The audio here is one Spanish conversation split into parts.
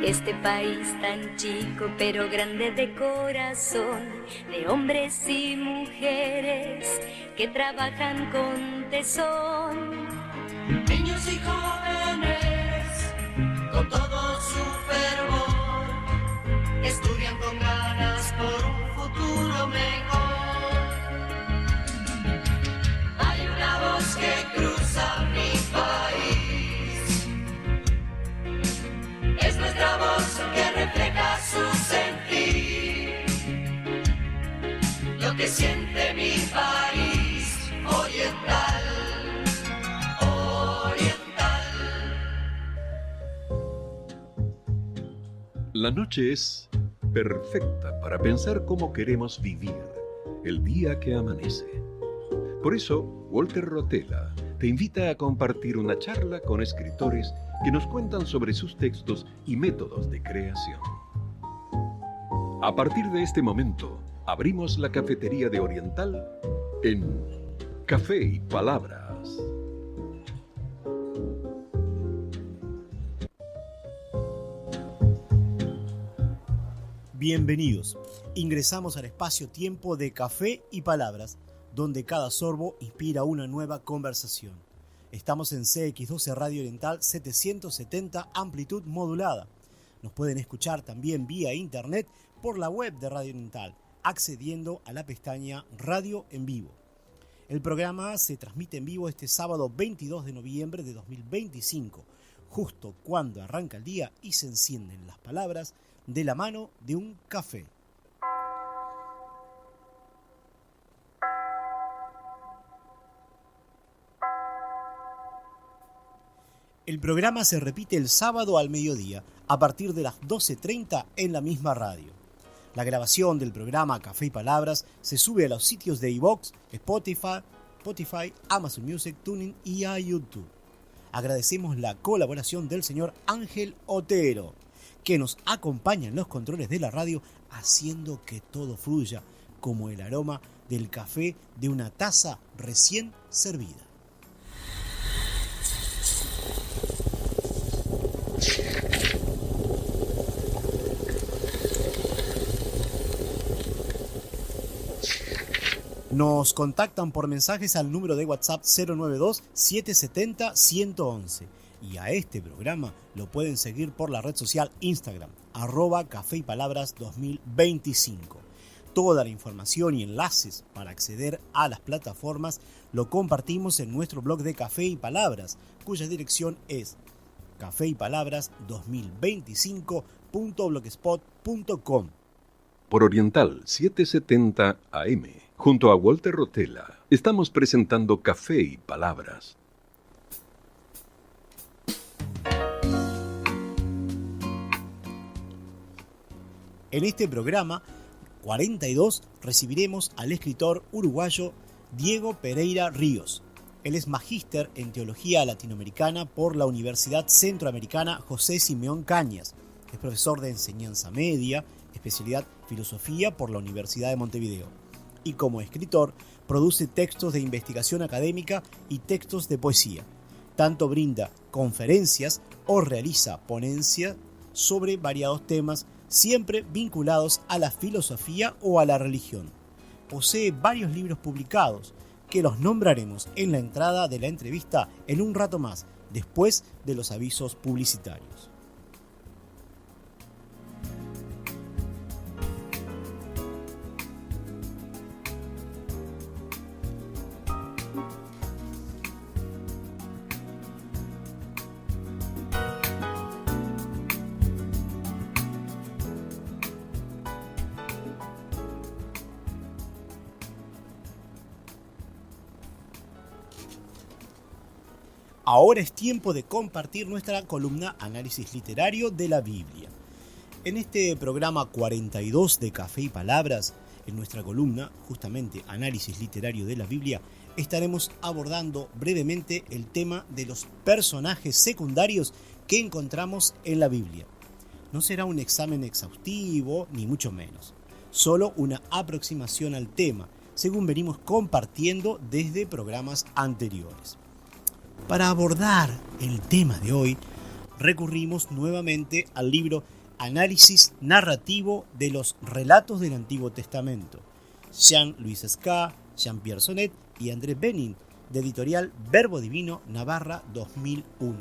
Este país tan chico pero grande de corazón, de hombres y mujeres que trabajan con tesón. Niños y jóvenes, con todo su fervor, estudian con ganas por un futuro mejor. Hay una voz que cruza mi país, es nuestra voz que refleja su sentir, lo que siente mi país oriental. La noche es perfecta para pensar cómo queremos vivir el día que amanece. Por eso, Walter Rotella te invita a compartir una charla con escritores que nos cuentan sobre sus textos y métodos de creación. A partir de este momento, abrimos la cafetería de Oriental en Café y Palabras. Bienvenidos. Ingresamos al espacio-tiempo de Café y Palabras, donde cada sorbo inspira una nueva conversación. Estamos en CX12 Radio Oriental 770 amplitud modulada. Nos pueden escuchar también vía internet por la web de Radio Oriental, accediendo a la pestaña Radio en Vivo. El programa se transmite en vivo este sábado 22 de noviembre de 2025, justo cuando arranca el día y se encienden las palabras de la mano de un café. El programa se repite el sábado al mediodía, a partir de las 12:30 en la misma radio. La grabación del programa Café y Palabras se sube a los sitios de iVoox, Spotify, Amazon Music, TuneIn y a YouTube. Agradecemos la colaboración del señor Ángel Otero, que nos acompaña en los controles de la radio, haciendo que todo fluya como el aroma del café de una taza recién servida. Nos contactan por mensajes al número de WhatsApp 092-770-111 y a este programa lo pueden seguir por la red social Instagram, @cafeypalabras2025. Toda la información y enlaces para acceder a las plataformas lo compartimos en nuestro blog de Café y Palabras, cuya dirección es cafeypalabras2025.blogspot.com. Por Oriental 770 AM, junto a Walter Rotella, estamos presentando Café y Palabras. En este programa 42 recibiremos al escritor uruguayo Diego Pereira Ríos. Él es magíster en Teología Latinoamericana por la Universidad Centroamericana José Simeón Cañas. Es profesor de Enseñanza Media, especialidad Filosofía por la Universidad de Montevideo. Y como escritor, produce textos de investigación académica y textos de poesía. Tanto brinda conferencias o realiza ponencias sobre variados temas, siempre vinculados a la filosofía o a la religión. Posee varios libros publicados, que los nombraremos en la entrada de la entrevista en un rato más, después de los avisos publicitarios. Ahora es tiempo de compartir nuestra columna Análisis Literario de la Biblia. En este programa 42 de Café y Palabras, en nuestra columna, justamente Análisis Literario de la Biblia, estaremos abordando brevemente el tema de los personajes secundarios que encontramos en la Biblia. No será un examen exhaustivo, ni mucho menos, solo una aproximación al tema, según venimos compartiendo desde programas anteriores. Para abordar el tema de hoy, recurrimos nuevamente al libro Análisis narrativo de los relatos del Antiguo Testamento, Jean-Louis Ska, Jean-Pierre Sonnet y André Benin, de editorial Verbo Divino, Navarra, 2001.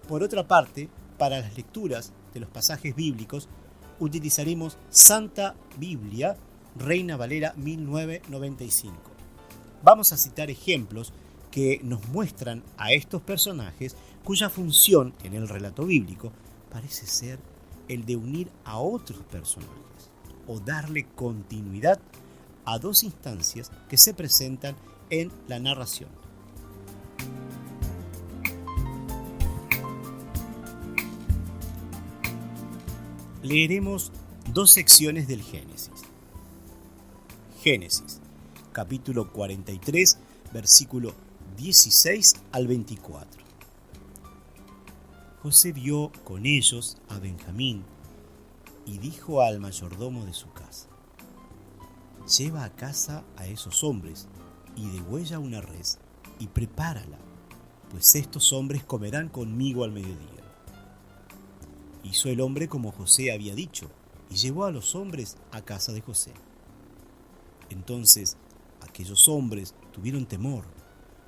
Por otra parte, para las lecturas de los pasajes bíblicos, utilizaremos Santa Biblia, Reina Valera 1995. Vamos a citar ejemplos que nos muestran a estos personajes cuya función en el relato bíblico parece ser el de unir a otros personajes o darle continuidad a dos instancias que se presentan en la narración. Leeremos dos secciones del Génesis. Génesis, capítulo 43, versículo 16 al 24. José vio con ellos a Benjamín y dijo al mayordomo de su casa: lleva a casa a esos hombres y degüella una res y prepárala, pues estos hombres comerán conmigo al mediodía. Hizo el hombre como José había dicho y llevó a los hombres a casa de José. Entonces aquellos hombres tuvieron temor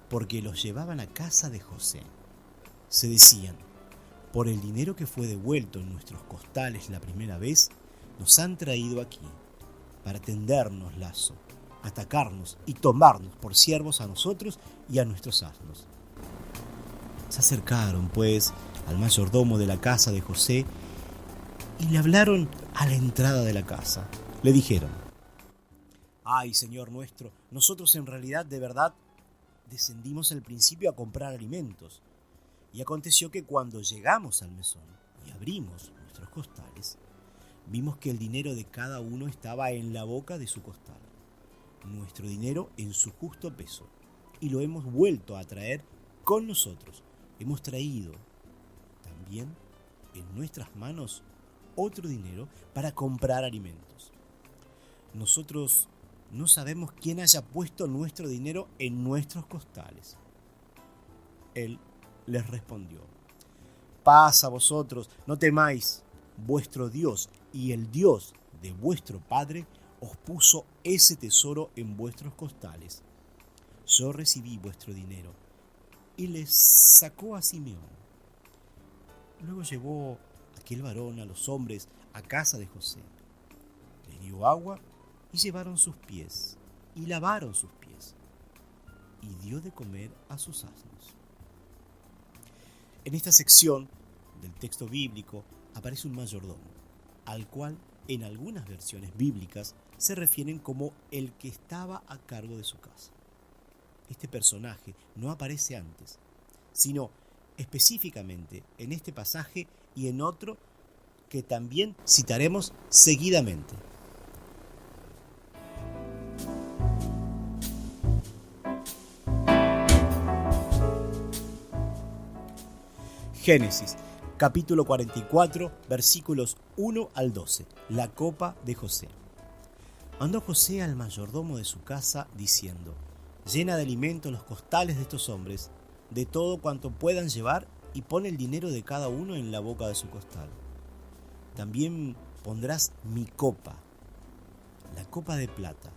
porque los llevaban a casa de José. Se decían: por el dinero que fue devuelto en nuestros costales la primera vez, nos han traído aquí para tendernos lazo, atacarnos y tomarnos por siervos a nosotros y a nuestros asnos. Se acercaron, pues, al mayordomo de la casa de José y le hablaron a la entrada de la casa. Le dijeron: ay, Señor nuestro, nosotros en realidad de verdad descendimos al principio a comprar alimentos. Y aconteció que cuando llegamos al mesón y abrimos nuestros costales, vimos que el dinero de cada uno estaba en la boca de su costal, nuestro dinero en su justo peso, y lo hemos vuelto a traer con nosotros. Hemos traído también en nuestras manos otro dinero para comprar alimentos. Nosotros no sabemos quién haya puesto nuestro dinero en nuestros costales. Él les respondió: paz a vosotros, no temáis, vuestro Dios y el Dios de vuestro Padre os puso ese tesoro en vuestros costales. Yo recibí vuestro dinero. Y les sacó a Simeón. Luego llevó aquel varón a los hombres a casa de José. Les dio agua y llevaron sus pies y lavaron sus pies. Y dio de comer a sus asnos. En esta sección del texto bíblico aparece un mayordomo, al cual en algunas versiones bíblicas se refieren como el que estaba a cargo de su casa. Este personaje no aparece antes, sino específicamente en este pasaje y en otro que también citaremos seguidamente. Génesis, capítulo 44, versículos 1 al 12. La copa de José. Mandó José al mayordomo de su casa, diciendo: llena de alimento los costales de estos hombres, de todo cuanto puedan llevar, y pon el dinero de cada uno en la boca de su costal. También pondrás mi copa, la copa de plata,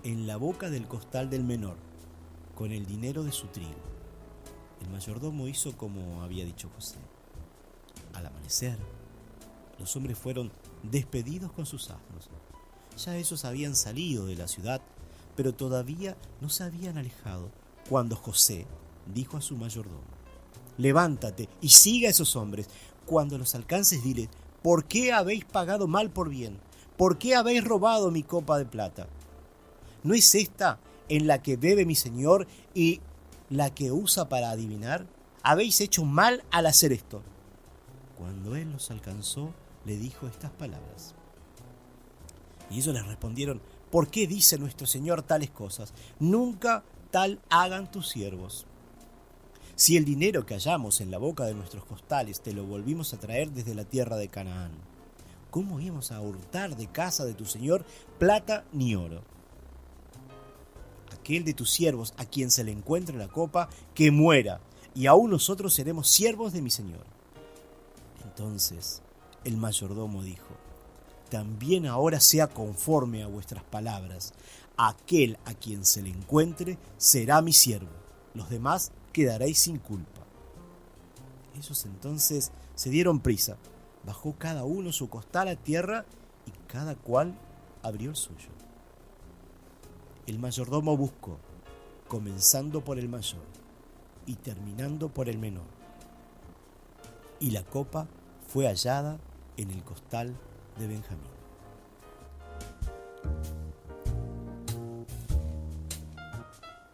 en la boca del costal del menor, con el dinero de su trigo. El mayordomo hizo como había dicho José. Al amanecer, los hombres fueron despedidos con sus asnos. Ya ellos habían salido de la ciudad, pero todavía no se habían alejado cuando José dijo a su mayordomo: levántate y siga a esos hombres. Cuando los alcances, dile: ¿por qué habéis pagado mal por bien? ¿Por qué habéis robado mi copa de plata? ¿No es esta en la que bebe mi señor y la que usa para adivinar? Habéis hecho mal al hacer esto. Cuando él los alcanzó, le dijo estas palabras. Y ellos les respondieron: ¿por qué dice nuestro señor tales cosas? Nunca tal hagan tus siervos. Si el dinero que hallamos en la boca de nuestros costales te lo volvimos a traer desde la tierra de Canaán, ¿cómo íbamos a hurtar de casa de tu señor plata ni oro? Aquel de tus siervos a quien se le encuentre la copa, que muera, y aún nosotros seremos siervos de mi señor. Entonces el mayordomo dijo: también ahora sea conforme a vuestras palabras. Aquel a quien se le encuentre será mi siervo. Los demás quedaréis sin culpa. Ellos entonces se dieron prisa. Bajó cada uno su costal a tierra y cada cual abrió el suyo. El mayordomo buscó, comenzando por el mayor y terminando por el menor. Y la copa fue hallada en el costal de Benjamín.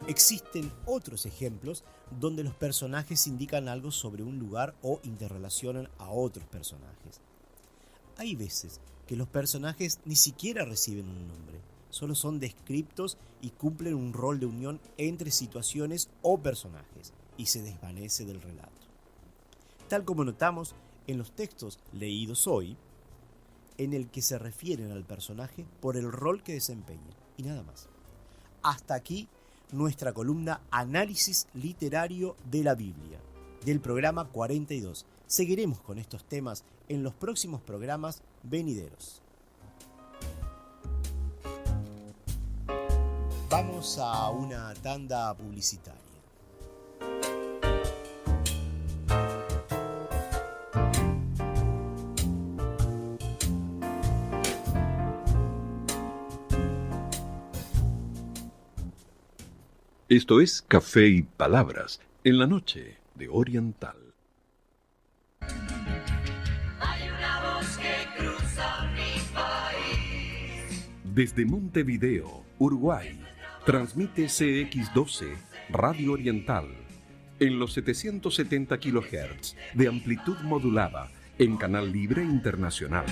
Existen otros ejemplos donde los personajes indican algo sobre un lugar o interrelacionan a otros personajes. Hay veces que los personajes ni siquiera reciben un nombre, solo son descriptos y cumplen un rol de unión entre situaciones o personajes y se desvanece del relato. Tal como notamos en los textos leídos hoy, en el que se refieren al personaje por el rol que desempeña y nada más. Hasta aquí nuestra columna Análisis Literario de la Biblia, del programa 42. Seguiremos con estos temas en los próximos programas venideros. Vamos a una tanda publicitaria. Esto es Café y Palabras, en la noche de Oriental. Hay una voz que cruza mi país. Desde Montevideo, Uruguay, transmite CX12 Radio Oriental en los 770 kHz de amplitud modulada en Canal Libre Internacional.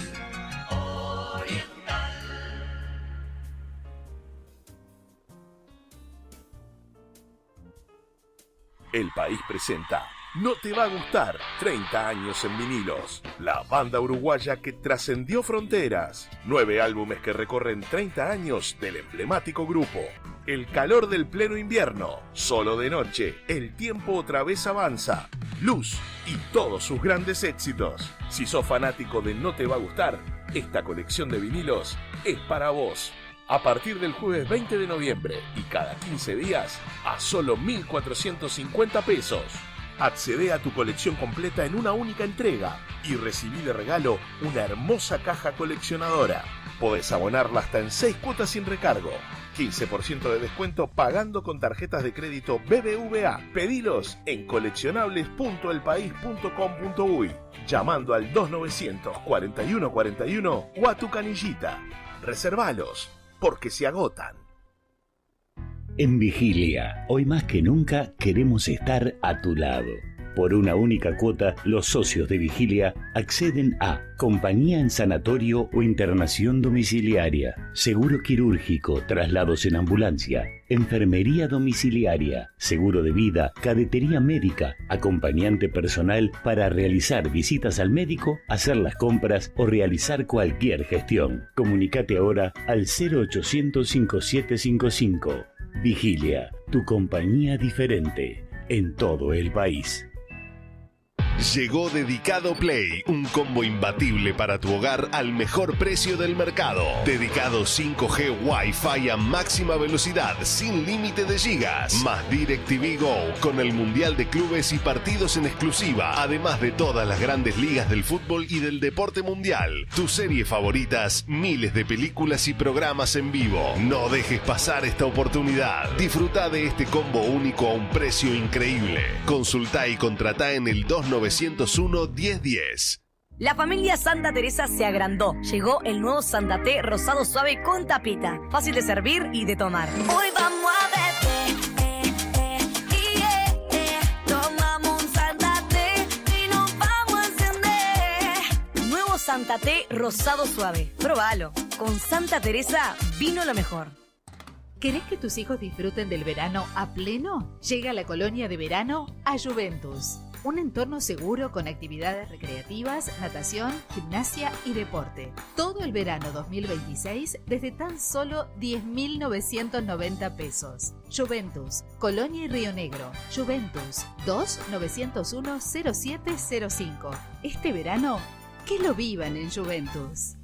El País presenta No te va a gustar, 30 años en vinilos. La banda uruguaya que trascendió fronteras. 9 álbumes que recorren 30 años del emblemático grupo. El calor del pleno invierno. Solo de noche. El tiempo otra vez avanza. Luz y todos sus grandes éxitos. Si sos fanático de No te va a gustar, esta colección de vinilos es para vos. A partir del jueves 20 de noviembre y cada 15 días, a solo 1.450 pesos. Accede a tu colección completa en una única entrega y recibí de regalo una hermosa caja coleccionadora. Podés abonarla hasta en 6 cuotas sin recargo. 15% de descuento pagando con tarjetas de crédito BBVA. Pedilos en coleccionables.elpaís.com.uy llamando al 2900 4141 o a tu canillita. Reservalos, porque se agotan. En Vigilia, hoy más que nunca queremos estar a tu lado. Por una única cuota, los socios de Vigilia acceden a compañía en sanatorio o internación domiciliaria, seguro quirúrgico, traslados en ambulancia, enfermería domiciliaria, seguro de vida, cadetería médica, acompañante personal para realizar visitas al médico, hacer las compras o realizar cualquier gestión. Comunicate ahora al 0800 5755. Vigilia, tu compañía diferente en todo el país. Llegó Dedicado Play, un combo imbatible para tu hogar al mejor precio del mercado. Dedicado 5G Wi-Fi a máxima velocidad, sin límite de gigas. Más DirecTV Go, con el Mundial de Clubes y partidos en exclusiva, además de todas las grandes ligas del fútbol y del deporte mundial. Tus series favoritas, miles de películas y programas en vivo. No dejes pasar esta oportunidad. Disfruta de este combo único a un precio increíble. Consultá y contratá en el 2901-1010. La familia Santa Teresa se agrandó. Llegó el nuevo Santa Té rosado suave con tapita. Fácil de servir y de tomar. Hoy vamos a beber. Tomamos un Santa Té y nos vamos a encender. Nuevo Santa Té rosado suave. Próbalo. Con Santa Teresa vino lo mejor. ¿Querés que tus hijos disfruten del verano a pleno? Llega la colonia de verano a Juventus. Un entorno seguro con actividades recreativas, natación, gimnasia y deporte. Todo el verano 2026 desde tan solo 10.990 pesos. Juventus, Colonia y Río Negro. Juventus 2-901-0705. Este verano, que lo vivan en Juventus.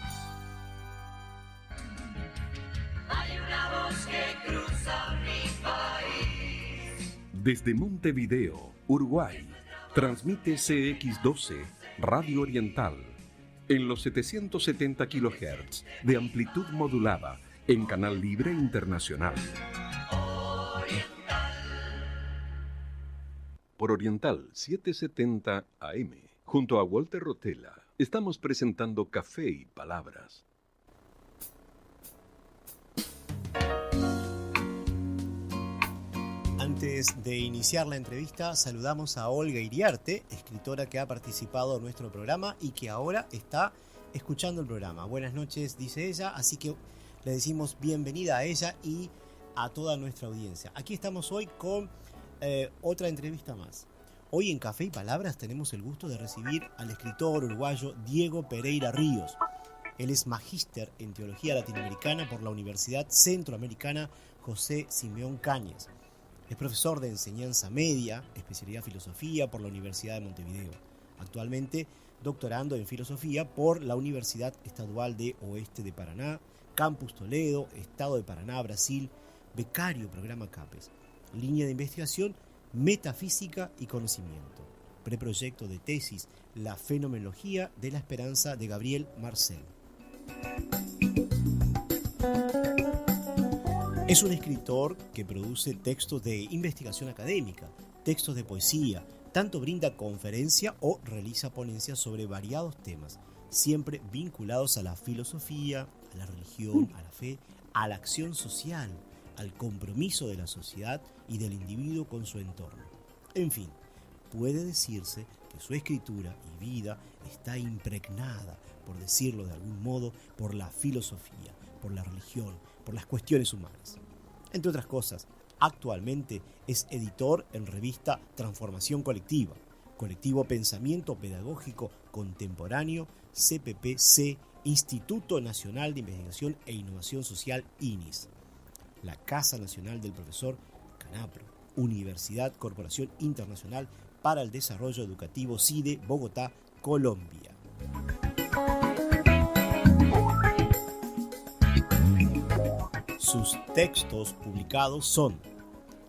Hay una voz que cruza mi país. Desde Montevideo, Uruguay, transmite CX12 Radio Oriental en los 770 kHz de amplitud modulada en Canal Libre Internacional. Por Oriental 770 AM, junto a Walter Rotella, estamos presentando Café y Palabras. Antes de iniciar la entrevista, saludamos a Olga Iriarte, escritora que ha participado en nuestro programa y que ahora está escuchando el programa. Buenas noches, dice ella, así que le decimos bienvenida a ella y a toda nuestra audiencia. Aquí estamos hoy con otra entrevista más. Hoy en Café y Palabras tenemos el gusto de recibir al escritor uruguayo Diego Pereira Ríos. Él es magíster en Teología Latinoamericana por la Universidad Centroamericana José Simeón Cañes. Es profesor de enseñanza media, especialidad filosofía por la Universidad de Montevideo. Actualmente doctorando en filosofía por la Universidad Estadual de Oeste de Paraná, Campus Toledo, Estado de Paraná, Brasil, becario programa CAPES. Línea de investigación, metafísica y conocimiento. Preproyecto de tesis, la fenomenología de la esperanza de Gabriel Marcel. Es un escritor que produce textos de investigación académica, textos de poesía, tanto brinda conferencia o realiza ponencias sobre variados temas, siempre vinculados a la filosofía, a la religión, a la fe, a la acción social, al compromiso de la sociedad y del individuo con su entorno. En fin, puede decirse que su escritura y vida está impregnada, por decirlo de algún modo, por la filosofía, por la religión, por las cuestiones humanas. Entre otras cosas, actualmente es editor en revista Transformación Colectiva, Colectivo Pensamiento Pedagógico Contemporáneo, CPPC, Instituto Nacional de Investigación e Innovación Social, INIS, la Casa Nacional del Profesor, CANAPRO, Universidad Corporación Internacional para el Desarrollo Educativo, CIDE, Bogotá, Colombia. Sus textos publicados son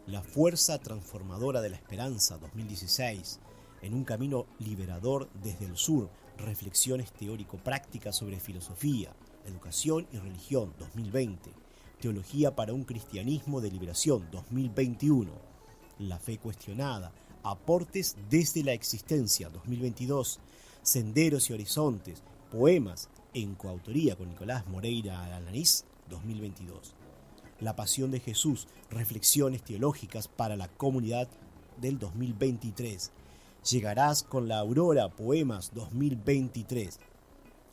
La Fuerza Transformadora de la Esperanza, 2016, En un Camino Liberador desde el Sur, Reflexiones Teórico-Prácticas sobre Filosofía, Educación y Religión, 2020, Teología para un Cristianismo de Liberación, 2021, La Fe Cuestionada, Aportes desde la Existencia, 2022, Senderos y Horizontes, Poemas, en coautoría con Nicolás Moreira Alanís, 2022. La Pasión de Jesús, Reflexiones Teológicas para la Comunidad, del 2023. Llegarás con la Aurora, Poemas, 2023.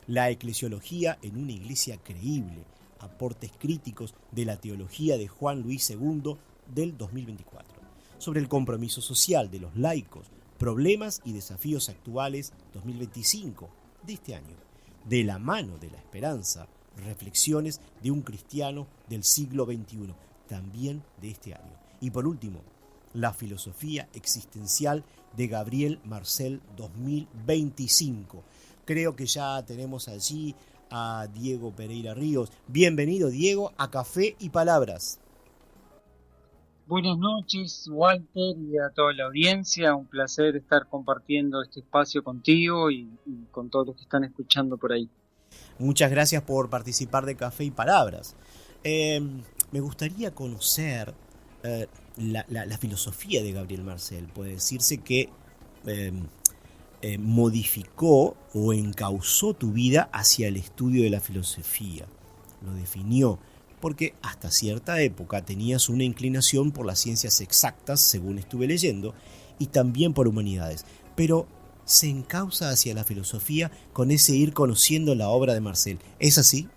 La Eclesiología en una Iglesia Creíble, Aportes Críticos de la Teología de Juan Luis II, del 2024. Sobre el compromiso social de los laicos, Problemas y Desafíos Actuales, 2025, de este año. De la mano de la esperanza, Reflexiones de un cristiano del siglo XXI, también de este año. Y por último, La filosofía existencial de Gabriel Marcel, 2025. Creo que ya tenemos allí a Diego Pereira Ríos. Bienvenido, Diego, a Café y Palabras. Buenas noches, Walter, y a toda la audiencia. Un placer estar compartiendo este espacio contigo y con todos los que están escuchando por ahí. Muchas gracias por participar de Café y Palabras. Me gustaría conocer la filosofía de Gabriel Marcel. Puede decirse que modificó o encauzó tu vida hacia el estudio de la filosofía. Lo definió porque hasta cierta época tenías una inclinación por las ciencias exactas, según estuve leyendo, y también por humanidades. Pero se encauza hacia la filosofía con ese ir conociendo la obra de Marcel. ¿Es así?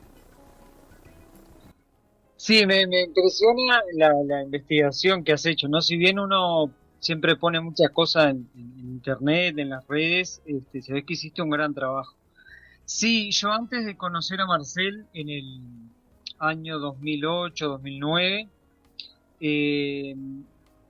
Sí, me impresiona la investigación que has hecho, ¿no? Si bien uno siempre pone muchas cosas en internet, en las redes, se ve que hiciste un gran trabajo. Sí, yo antes de conocer a Marcel en el año 2008, 2009,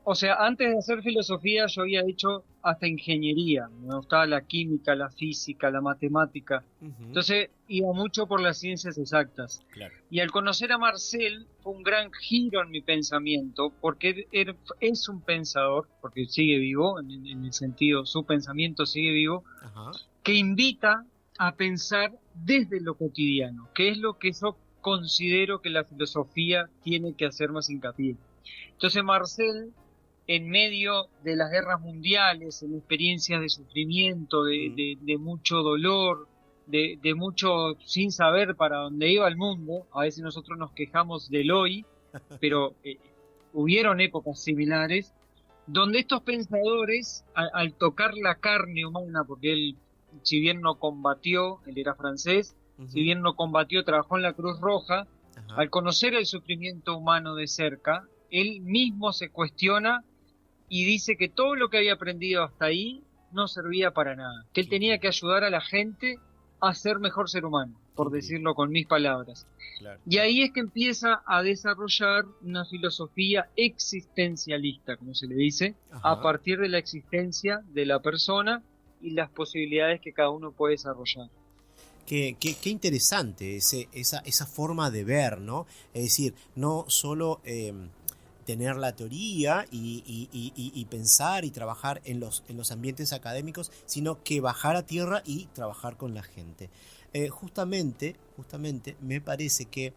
o sea, antes de hacer filosofía yo había hecho hasta ingeniería, me gustaba la química, la física, la matemática, entonces iba mucho por las ciencias exactas. Claro. Y al conocer a Marcel fue un gran giro en mi pensamiento, porque es un pensador, porque sigue vivo, en el sentido, su pensamiento sigue vivo, Ajá. que invita a pensar desde lo cotidiano, que es lo que yo considero que la filosofía tiene que hacer más hincapié. Entonces Marcel, en medio de las guerras mundiales, en experiencias de sufrimiento, de mucho dolor, de mucho sin saber para dónde iba el mundo, a veces nosotros nos quejamos del hoy, pero hubieron épocas similares, donde estos pensadores, al tocar la carne humana, porque él, si bien no combatió, él era francés, si bien no combatió, trabajó en la Cruz Roja, al conocer el sufrimiento humano de cerca, él mismo se cuestiona y dice que todo lo que había aprendido hasta ahí no servía para nada, que él tenía que ayudar a la gente a ser mejor ser humano, por decirlo con mis palabras. Claro. Y ahí es que empieza a desarrollar una filosofía existencialista, como se le dice, a partir de la existencia de la persona y las posibilidades que cada uno puede desarrollar. Qué interesante esa forma de ver, ¿no? Es decir, no solo tener la teoría y pensar y trabajar en los ambientes académicos, sino que bajar a tierra y trabajar con la gente. Justamente me parece que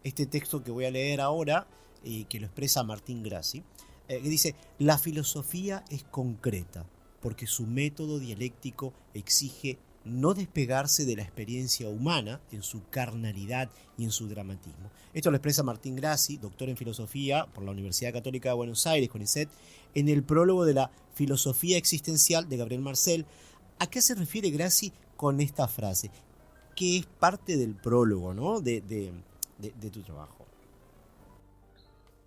este texto que voy a leer ahora, que lo expresa Martín Grassi, que dice: la filosofía es concreta, porque su método dialéctico exige no despegarse de la experiencia humana en su carnalidad y en su dramatismo. Esto lo expresa Martín Grassi, doctor en filosofía por la Universidad Católica de Buenos Aires, CONICET, en el prólogo de la Filosofía Existencial de Gabriel Marcel. ¿A qué se refiere Grassi con esta frase? Que es parte del prólogo, ¿no? de tu trabajo.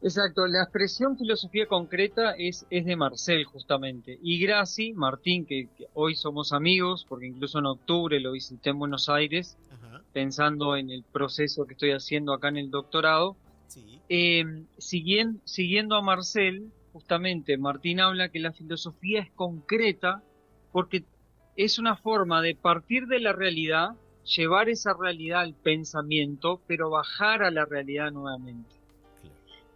Exacto, la expresión filosofía concreta es de Marcel justamente, y Grassi, Martín, que hoy somos amigos, porque incluso en octubre lo visité en Buenos Aires, pensando en el proceso que estoy haciendo acá en el doctorado. Sí. Siguiendo a Marcel, justamente Martín habla que la filosofía es concreta porque es una forma de partir de la realidad, llevar esa realidad al pensamiento, pero bajar a la realidad nuevamente.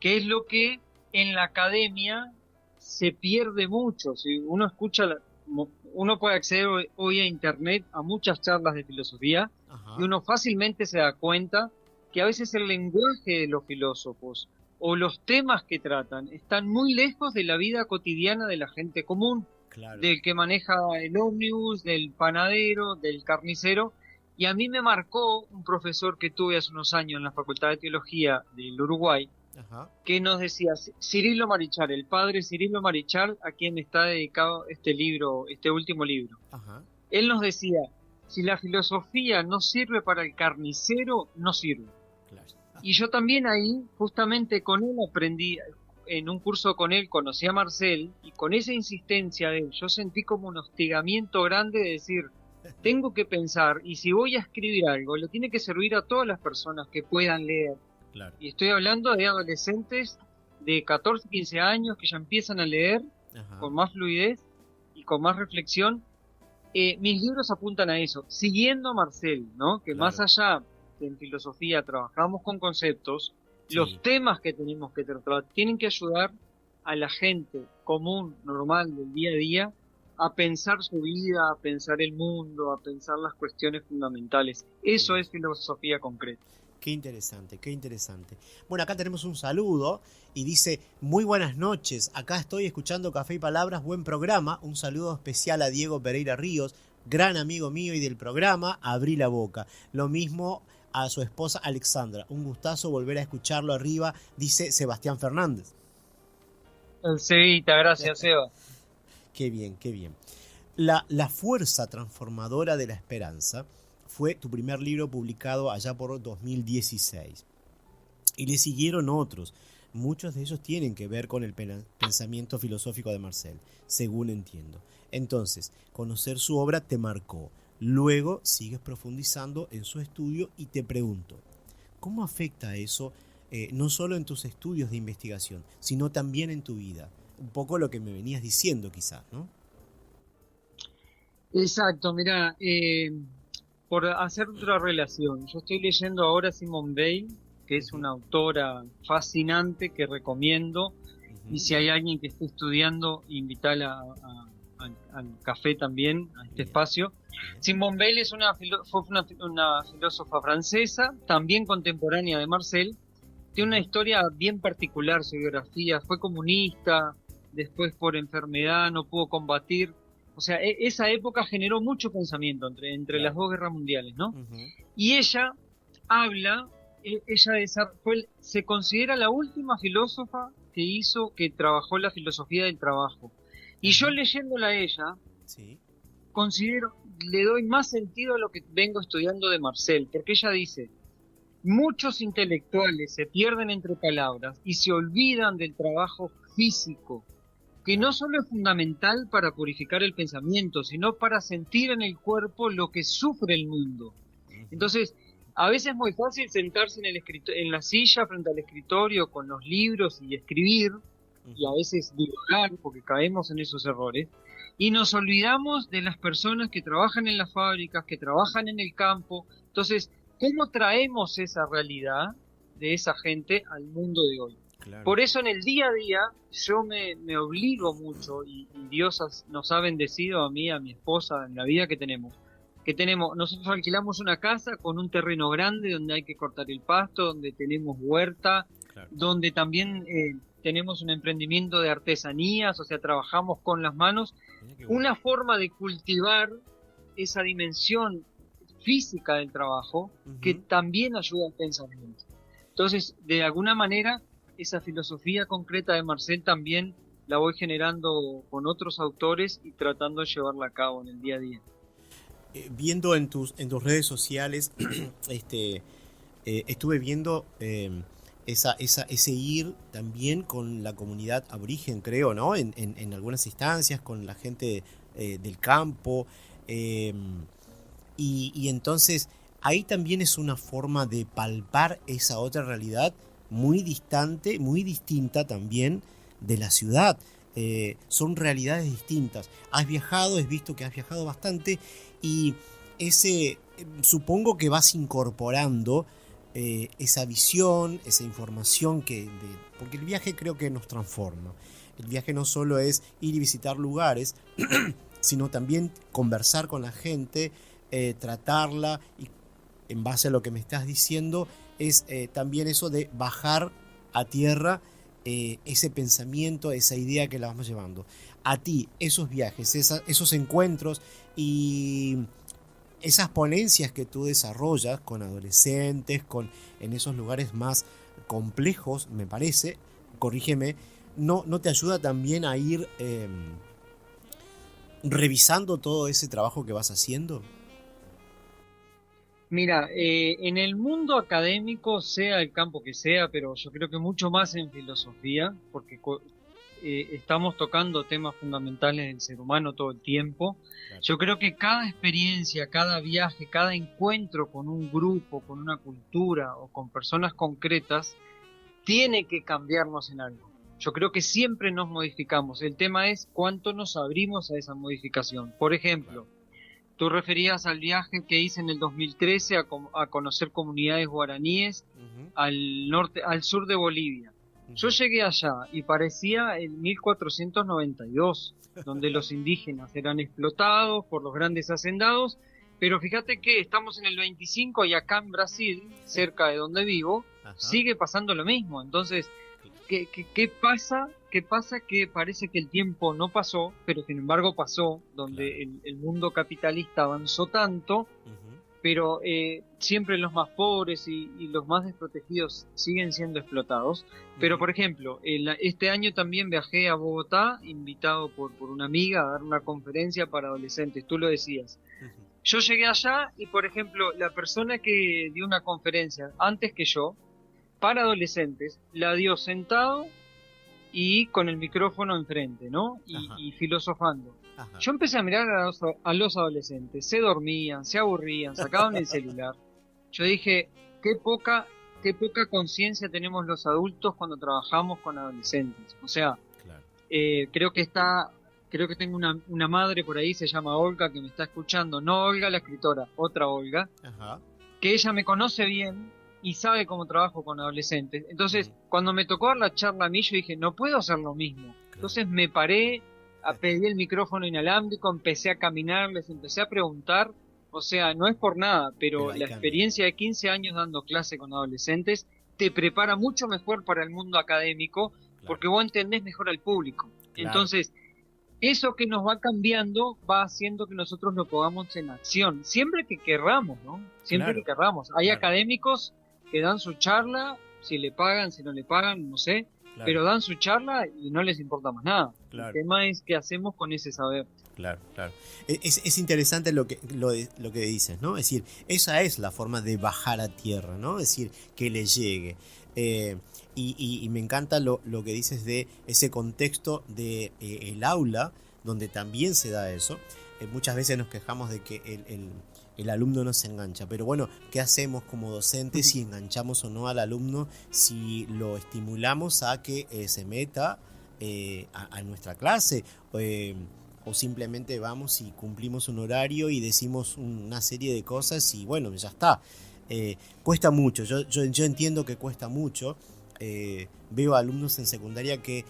Que es lo que en la academia se pierde mucho. Si uno escucha, uno puede acceder hoy a internet a muchas charlas de filosofía, y uno fácilmente se da cuenta que a veces el lenguaje de los filósofos o los temas que tratan están muy lejos de la vida cotidiana de la gente común, claro, del que maneja el ómnibus, del panadero, del carnicero. Y a mí me marcó un profesor que tuve hace unos años en la Facultad de Teología del Uruguay, que nos decía, Cirilo Marichal, el padre Cirilo Marichal, a quien está dedicado este libro, este último libro. Él nos decía, si la filosofía no sirve para el carnicero, no sirve. Claro. Y yo también ahí, justamente con él aprendí, en un curso con él conocí a Marcel, y con esa insistencia de él, yo sentí como un hostigamiento grande de decir, tengo que pensar, y si voy a escribir algo, le tiene que servir a todas las personas que puedan leer. Claro. Y estoy hablando de adolescentes de 14, 15 años que ya empiezan a leer con más fluidez y con más reflexión. Mis libros apuntan a eso, siguiendo a Marcel, ¿no? Que más allá de en filosofía trabajamos con conceptos, los temas que tenemos que tratar tienen que ayudar a la gente común, normal, del día a día, a pensar su vida, a pensar el mundo, a pensar las cuestiones fundamentales. Eso es filosofía concreta. Qué interesante, qué interesante. Bueno, acá tenemos un saludo y dice: muy buenas noches, acá estoy escuchando Café y Palabras, buen programa. Un saludo especial a Diego Pereira Ríos, gran amigo mío y del programa, abrí la boca. Lo mismo a su esposa Alexandra, un gustazo volver a escucharlo arriba, dice Sebastián Fernández. Sevita, gracias Seba. Qué bien, qué bien. La fuerza transformadora de la esperanza fue tu primer libro publicado allá por 2016. Y le siguieron otros. muchos de ellos tienen que ver con el pensamiento filosófico de Marcel, según entiendo. Entonces, conocer su obra te marcó. Luego sigues profundizando en su estudio y te pregunto, ¿cómo afecta eso no solo en tus estudios de investigación, sino también en tu vida? Un poco lo que me venías diciendo quizás, ¿no? Exacto, mira, por hacer otra relación, yo estoy leyendo ahora Simone Weil, que es una autora fascinante que recomiendo, y si hay alguien que esté estudiando, invítala al café también, a este espacio. Simone Weil fue una filósofa francesa, también contemporánea de Marcel. Tiene una historia bien particular, su biografía. Fue comunista, después por enfermedad no pudo combatir. O sea, esa época generó mucho pensamiento entre las dos guerras mundiales, ¿no? Y ella habla, se considera la última filósofa que trabajó la filosofía del trabajo. Y yo leyéndola a ella, le doy más sentido a lo que vengo estudiando de Marcel, porque ella dice, muchos intelectuales se pierden entre palabras y se olvidan del trabajo físico, que no solo es fundamental para purificar el pensamiento, sino para sentir en el cuerpo lo que sufre el mundo. Entonces, a veces es muy fácil sentarse en la silla frente al escritorio con los libros y escribir, y a veces divagar, porque caemos en esos errores, y nos olvidamos de las personas que trabajan en las fábricas, que trabajan en el campo. Entonces, ¿cómo traemos esa realidad de esa gente al mundo de hoy? Claro. Por eso en el día a día yo me obligo mucho, y Dios nos ha bendecido a mí, a mi esposa, en la vida que tenemos. Nosotros alquilamos una casa con un terreno grande donde hay que cortar el pasto, donde tenemos huerta, claro, donde también tenemos un emprendimiento de artesanías, o sea, trabajamos con las manos. Una forma de cultivar esa dimensión física del trabajo que también ayuda al pensamiento. Entonces, de alguna manera, esa filosofía concreta de Marcel también la voy generando con otros autores y tratando de llevarla a cabo en el día a día. Viendo en tus redes sociales, estuve viendo ese ir también con la comunidad aborigen, creo, ¿no? En algunas instancias, con la gente del campo. Y entonces, ahí también es una forma de palpar esa otra realidad muy distante, muy distinta también de la ciudad. Son realidades distintas. Has visto que has viajado bastante, y supongo que vas incorporando esa visión, esa información porque el viaje creo que nos transforma. El viaje no solo es ir y visitar lugares, sino también conversar con la gente, tratarla, y en base a lo que me estás diciendo es también eso de bajar a tierra ese pensamiento, esa idea que la vamos llevando. A ti, esos viajes, esos encuentros y esas ponencias que tú desarrollas con adolescentes, en esos lugares más complejos, me parece, corrígeme, ¿no te ayuda también a ir revisando todo ese trabajo que vas haciendo? Mira, en el mundo académico, sea el campo que sea, pero yo creo que mucho más en filosofía, porque estamos tocando temas fundamentales del ser humano todo el tiempo. Claro. Yo creo que cada experiencia, cada viaje, cada encuentro con un grupo, con una cultura o con personas concretas, tiene que cambiarnos en algo. Yo creo que siempre nos modificamos. El tema es cuánto nos abrimos a esa modificación. Por ejemplo, tú referías al viaje que hice en el 2013 a conocer comunidades guaraníes al sur de Bolivia. Yo llegué allá y parecía el 1492, donde los indígenas eran explotados por los grandes hacendados, pero fíjate que estamos en el 25 y acá en Brasil, cerca de donde vivo, sigue pasando lo mismo. Entonces, ¿qué pasa? ¿Qué pasa? Que parece que el tiempo no pasó, pero sin embargo pasó, donde el mundo capitalista avanzó tanto, pero siempre los más pobres y los más desprotegidos siguen siendo explotados. Pero, por ejemplo, este año también viajé a Bogotá, invitado por una amiga a dar una conferencia para adolescentes, tú lo decías. Yo llegué allá y, por ejemplo, la persona que dio una conferencia antes que yo, para adolescentes, la dio sentado y con el micrófono enfrente, ¿no? Y filosofando. Ajá. Yo empecé a mirar a los adolescentes, se dormían, se aburrían, sacaban el celular. Yo dije, qué poca conciencia tenemos los adultos cuando trabajamos con adolescentes. O sea, Claro. creo que tengo una madre por ahí, se llama Olga, que me está escuchando. No Olga la escritora, otra Olga, Ajá. que ella me conoce bien y sabe cómo trabajo con adolescentes. Entonces, cuando me tocó dar la charla a mí, yo dije, no puedo hacer lo mismo. Entonces me paré, pedí el micrófono inalámbrico, empecé a caminar, les empecé a preguntar. O sea, no es por nada, pero ahí la cambia. experiencia de 15 años dando clase con adolescentes te prepara mucho mejor para el mundo académico, porque vos entendés mejor al público. Claro. Entonces, eso que nos va cambiando va haciendo que nosotros lo pongamos en acción, siempre que querramos, ¿no? Siempre Claro. que querramos. Hay Claro. académicos que dan su charla, si le pagan, si no le pagan, no sé, Claro. pero dan su charla y no les importa más nada. Claro. El tema es qué hacemos con ese saber. Claro, claro. Es interesante lo que dices, ¿no? Es decir, esa es la forma de bajar a tierra, ¿no? Es decir, que le llegue. Y me encanta lo que dices de ese contexto de el aula, donde también se da eso. Muchas veces nos quejamos de que el alumno no se engancha, pero bueno, ¿qué hacemos como docentes si enganchamos o no al alumno, si lo estimulamos a que se meta a nuestra clase? O simplemente vamos y cumplimos un horario y decimos una serie de cosas y bueno, ya está. Cuesta mucho, yo entiendo que cuesta mucho. Veo alumnos en secundaria que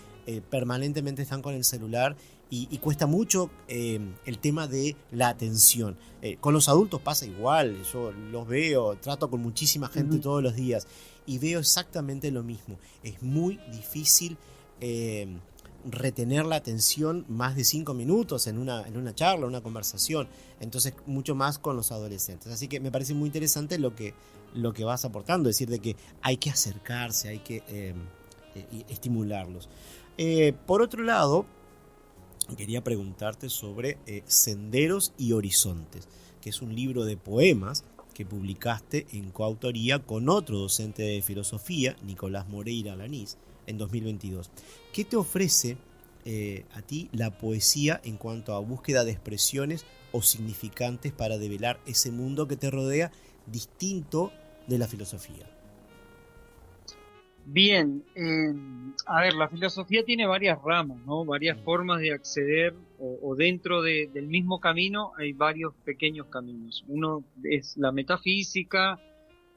permanentemente están con el celular y cuesta mucho el tema de la atención. Con los adultos pasa igual, yo los veo, trato con muchísima gente todos los días y veo exactamente lo mismo. Es muy difícil retener la atención más de 5 minutos en una charla, una conversación. Entonces, mucho más con los adolescentes. Así que me parece muy interesante lo que vas aportando, es decir, de que hay que acercarse, hay que estimularlos. Por otro lado, quería preguntarte sobre Senderos y Horizontes, que es un libro de poemas que publicaste en coautoría con otro docente de filosofía, Nicolás Moreira Lanís, en 2022. ¿Qué te ofrece a ti la poesía en cuanto a búsqueda de expresiones o significantes para develar ese mundo que te rodea, distinto de la filosofía? Bien, a ver, la filosofía tiene varias ramas, ¿no? Varias formas de acceder o dentro del mismo camino hay varios pequeños caminos. Uno es la metafísica,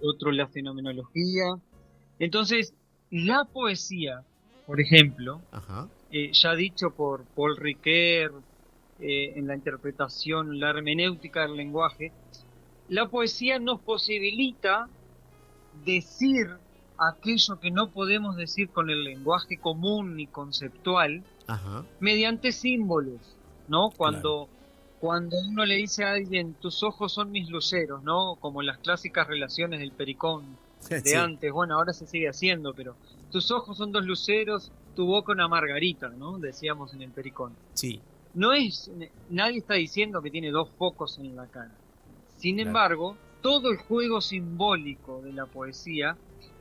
otro la fenomenología. Entonces, la poesía, por ejemplo, ya dicho por Paul Ricoeur en la interpretación, la hermenéutica del lenguaje, la poesía nos posibilita decir aquello que no podemos decir con el lenguaje común ni conceptual, mediante símbolos, ¿no? Cuando uno le dice a alguien, tus ojos son mis luceros, ¿no? Como las clásicas relaciones del Pericón de antes, bueno, ahora se sigue haciendo, pero tus ojos son 2 luceros, tu boca una margarita, ¿no? Decíamos en el Pericón. Sí. Nadie está diciendo que tiene 2 focos en la cara. Sin embargo, todo el juego simbólico de la poesía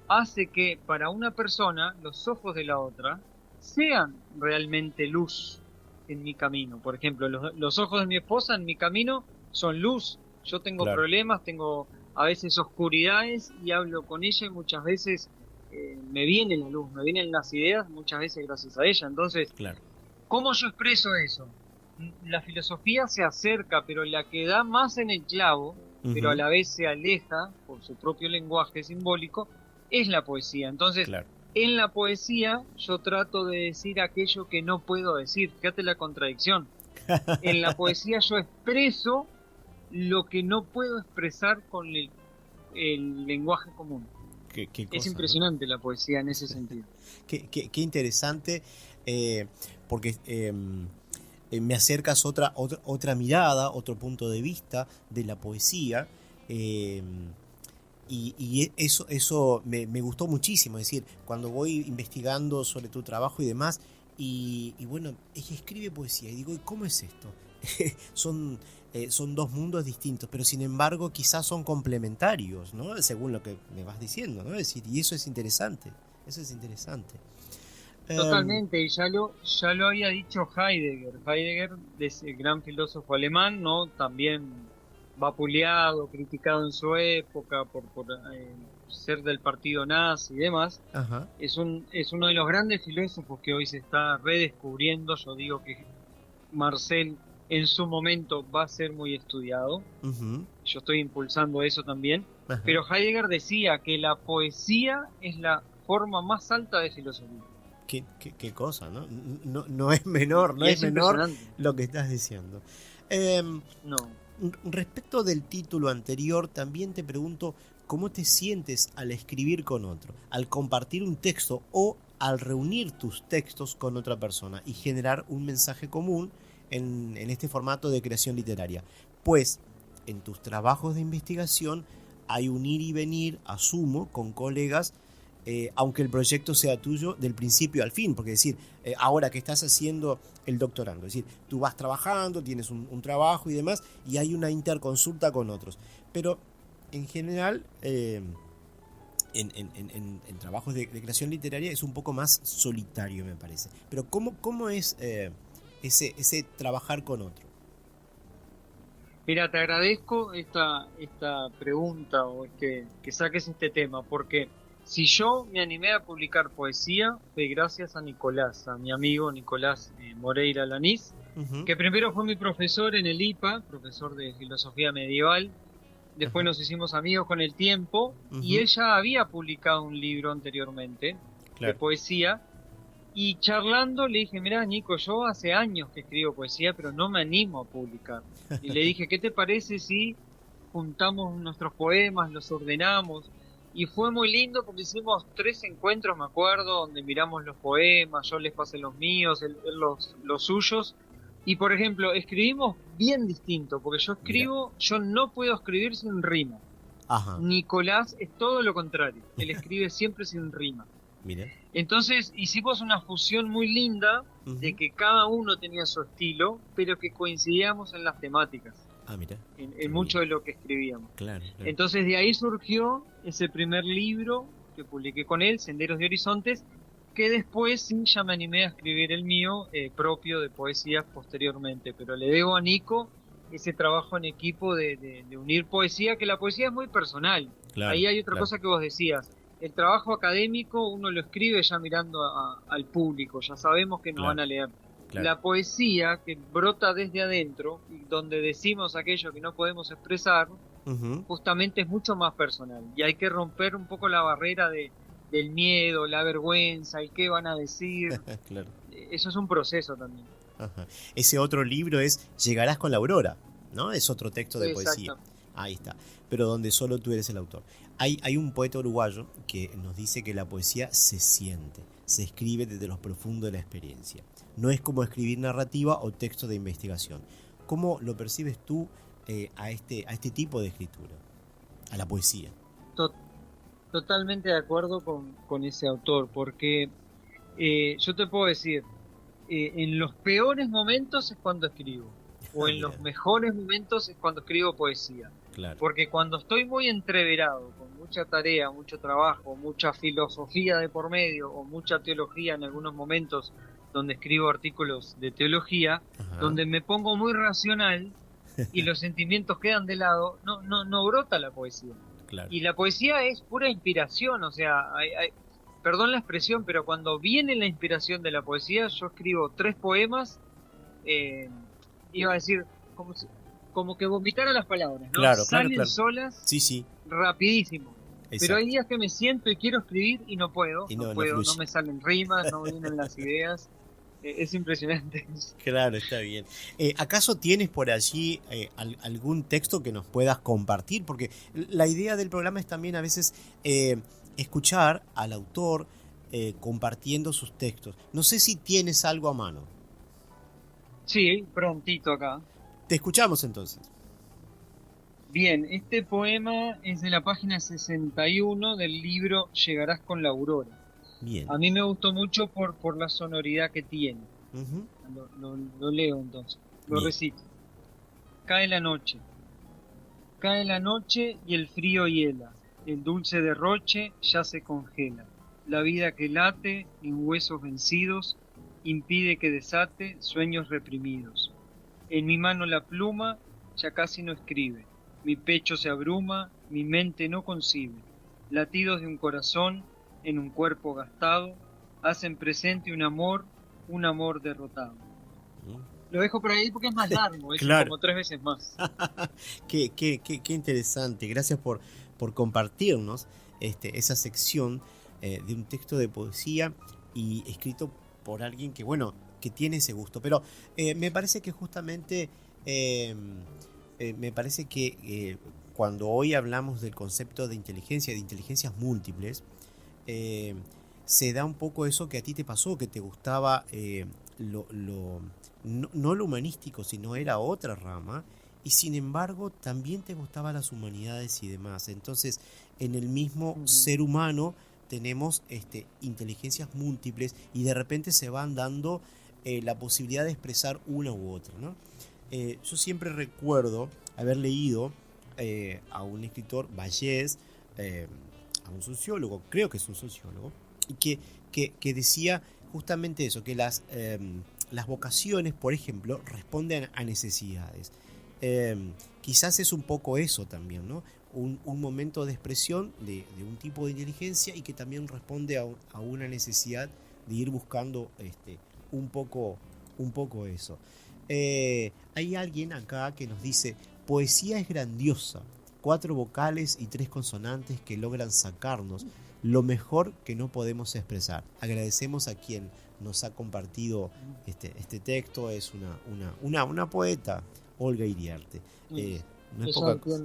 hace que para una persona los ojos de la otra sean realmente luz en mi camino. Por ejemplo, los ojos de mi esposa en mi camino son luz. Yo tengo problemas, tengo a veces oscuridades y hablo con ella y muchas veces me viene la luz, me vienen las ideas, muchas veces gracias a ella. Entonces, ¿cómo yo expreso eso? La filosofía se acerca, pero la que da más en el clavo, pero a la vez se aleja por su propio lenguaje simbólico, es la poesía. Entonces, en la poesía yo trato de decir aquello que no puedo decir. Fíjate la contradicción. En la poesía yo expreso lo que no puedo expresar con el lenguaje común. Qué cosa, es impresionante, ¿no? La poesía en ese sentido. Qué interesante, porque me acercas otra mirada, otro punto de vista de la poesía, y eso me gustó muchísimo. Es decir, cuando voy investigando sobre tu trabajo y demás, y bueno, ella escribe poesía y digo, ¿y cómo es esto? Son son dos mundos distintos, pero sin embargo quizás son complementarios, ¿no? Según lo que me vas diciendo, ¿no? Es decir, y eso es interesante, Totalmente, y ya lo había dicho Heidegger. Heidegger es el gran filósofo alemán, ¿no? También vapuleado, criticado en su época por ser del partido nazi y demás. Ajá. Es uno de los grandes filósofos que hoy se está redescubriendo. Yo digo que Marcel en su momento va a ser muy estudiado. Uh-huh. Yo estoy impulsando eso también. Ajá. Pero Heidegger decía que la poesía es la forma más alta de filosofía. Qué cosa, ¿no? No es menor, no es menor lo que estás diciendo. No. Respecto del título anterior, también te pregunto cómo te sientes al escribir con otro, al compartir un texto o al reunir tus textos con otra persona y generar un mensaje común en este formato de creación literaria. Pues en tus trabajos de investigación hay un ir y venir, asumo, con colegas, aunque el proyecto sea tuyo del principio al fin, porque es decir, ahora que estás haciendo el doctorando, es decir, tú vas trabajando, tienes un trabajo y demás, y hay una interconsulta con otros, pero en general en trabajos de creación literaria es un poco más solitario, me parece. Pero ¿cómo es ese trabajar con otro? Mira, te agradezco esta pregunta o que saques este tema, porque si yo me animé a publicar poesía fue gracias a Nicolás, a mi amigo Nicolás Moreira Lanís, uh-huh, que primero fue mi profesor en el IPA, profesor de filosofía medieval. Después uh-huh, nos hicimos amigos con el tiempo, uh-huh, y él ya había publicado un libro anteriormente, claro, de poesía. Y charlando le dije, mirá Nico, yo hace años que escribo poesía, pero no me animo a publicar. Y le dije, ¿qué te parece si juntamos nuestros poemas, los ordenamos? Y fue muy lindo porque hicimos 3 encuentros, me acuerdo, donde miramos los poemas, yo les pasé los míos, él los suyos. Y por ejemplo, escribimos bien distinto, porque yo escribo, mira, yo no puedo escribir sin rima. Ajá. Nicolás es todo lo contrario, él escribe siempre sin rima. Mira. Entonces hicimos una fusión muy linda, uh-huh, de que cada uno tenía su estilo, pero que coincidíamos en las temáticas. Ah, mira. En mucho de lo que escribíamos. Claro. Entonces de ahí surgió ese primer libro que publiqué con él, Senderos de Horizontes, que después sí ya me animé a escribir el mío propio de poesía posteriormente, pero le debo a Nico ese trabajo en equipo de unir poesía, que la poesía es muy personal. Claro, ahí hay otra cosa que vos decías. El trabajo académico uno lo escribe ya mirando al público, ya sabemos que nos van a leer. Claro. La poesía que brota desde adentro y donde decimos aquello que no podemos expresar, uh-huh, justamente es mucho más personal y hay que romper un poco la barrera del miedo, la vergüenza, el qué van a decir. Claro. Eso es un proceso también. Ajá. Ese otro libro es Llegarás con la aurora, ¿no? Es otro texto de poesía. Ahí está, pero donde solo tú eres el autor. Hay un poeta uruguayo que nos dice que la poesía se siente, se escribe desde lo profundo de la experiencia. No es como escribir narrativa o texto de investigación. ¿Cómo lo percibes tú a este tipo de escritura, a la poesía? Totalmente de acuerdo con ese autor, porque yo te puedo decir, en los peores momentos es cuando escribo, o en los mejores momentos es cuando escribo poesía. Claro. Porque cuando estoy muy entreverado, con mucha tarea, mucho trabajo, mucha filosofía de por medio, o mucha teología en algunos momentos, donde escribo artículos de teología, ajá, donde me pongo muy racional y los sentimientos quedan de lado, no brota la poesía. Claro. Y la poesía es pura inspiración, o sea, perdón la expresión, pero cuando viene la inspiración de la poesía, yo escribo 3 poemas, iba a decir, como que vomitara las palabras, ¿no? Claro, salen solas, sí, rapidísimo. Exacto. Pero hay días que me siento y quiero escribir y no puedo, no me salen rimas, no vienen las ideas. Es impresionante. Claro, está bien. ¿Acaso tienes por allí algún texto que nos puedas compartir? Porque la idea del programa es también a veces escuchar al autor compartiendo sus textos. No sé si tienes algo a mano. Sí, prontito acá. Te escuchamos entonces. Bien, este poema es de la página 61 del libro Llegarás con la aurora. Bien. A mí me gustó mucho por la sonoridad que tiene. Uh-huh. Lo leo entonces, lo recito. Cae la noche. Cae la noche y el frío hiela. El dulce derroche ya se congela. La vida que late en huesos vencidos impide que desate sueños reprimidos. En mi mano la pluma ya casi no escribe. Mi pecho se abruma, mi mente no concibe. Latidos de un corazón en un cuerpo gastado hacen presente un amor derrotado. Lo dejo por ahí porque es más largo, es Claro. como 3 veces más. Qué interesante. Gracias por compartirnos esa sección de un texto de poesía y escrito por alguien que, bueno, que tiene ese gusto. Pero me parece que justamente, cuando hoy hablamos del concepto de inteligencias múltiples, se da un poco eso que a ti te pasó, que te gustaba no lo humanístico, sino era otra rama, y sin embargo también te gustaban las humanidades y demás. Entonces, en el mismo ser humano tenemos inteligencias múltiples y de repente se van dando la posibilidad de expresar una u otra, ¿no? Yo siempre recuerdo haber leído a un escritor, Vallés, a un sociólogo, creo que es un sociólogo, y que decía justamente eso, que las vocaciones, por ejemplo, responden a necesidades. Quizás es un poco eso también, ¿no? Un momento de expresión de un tipo de inteligencia y que también responde a una necesidad de ir buscando un poco eso. Hay alguien acá que nos dice: poesía es grandiosa, 4 vocales y 3 consonantes que logran sacarnos lo mejor que no podemos expresar. Agradecemos a quien nos ha compartido este texto. Es una poeta, Olga Iriarte. No es poca cosa.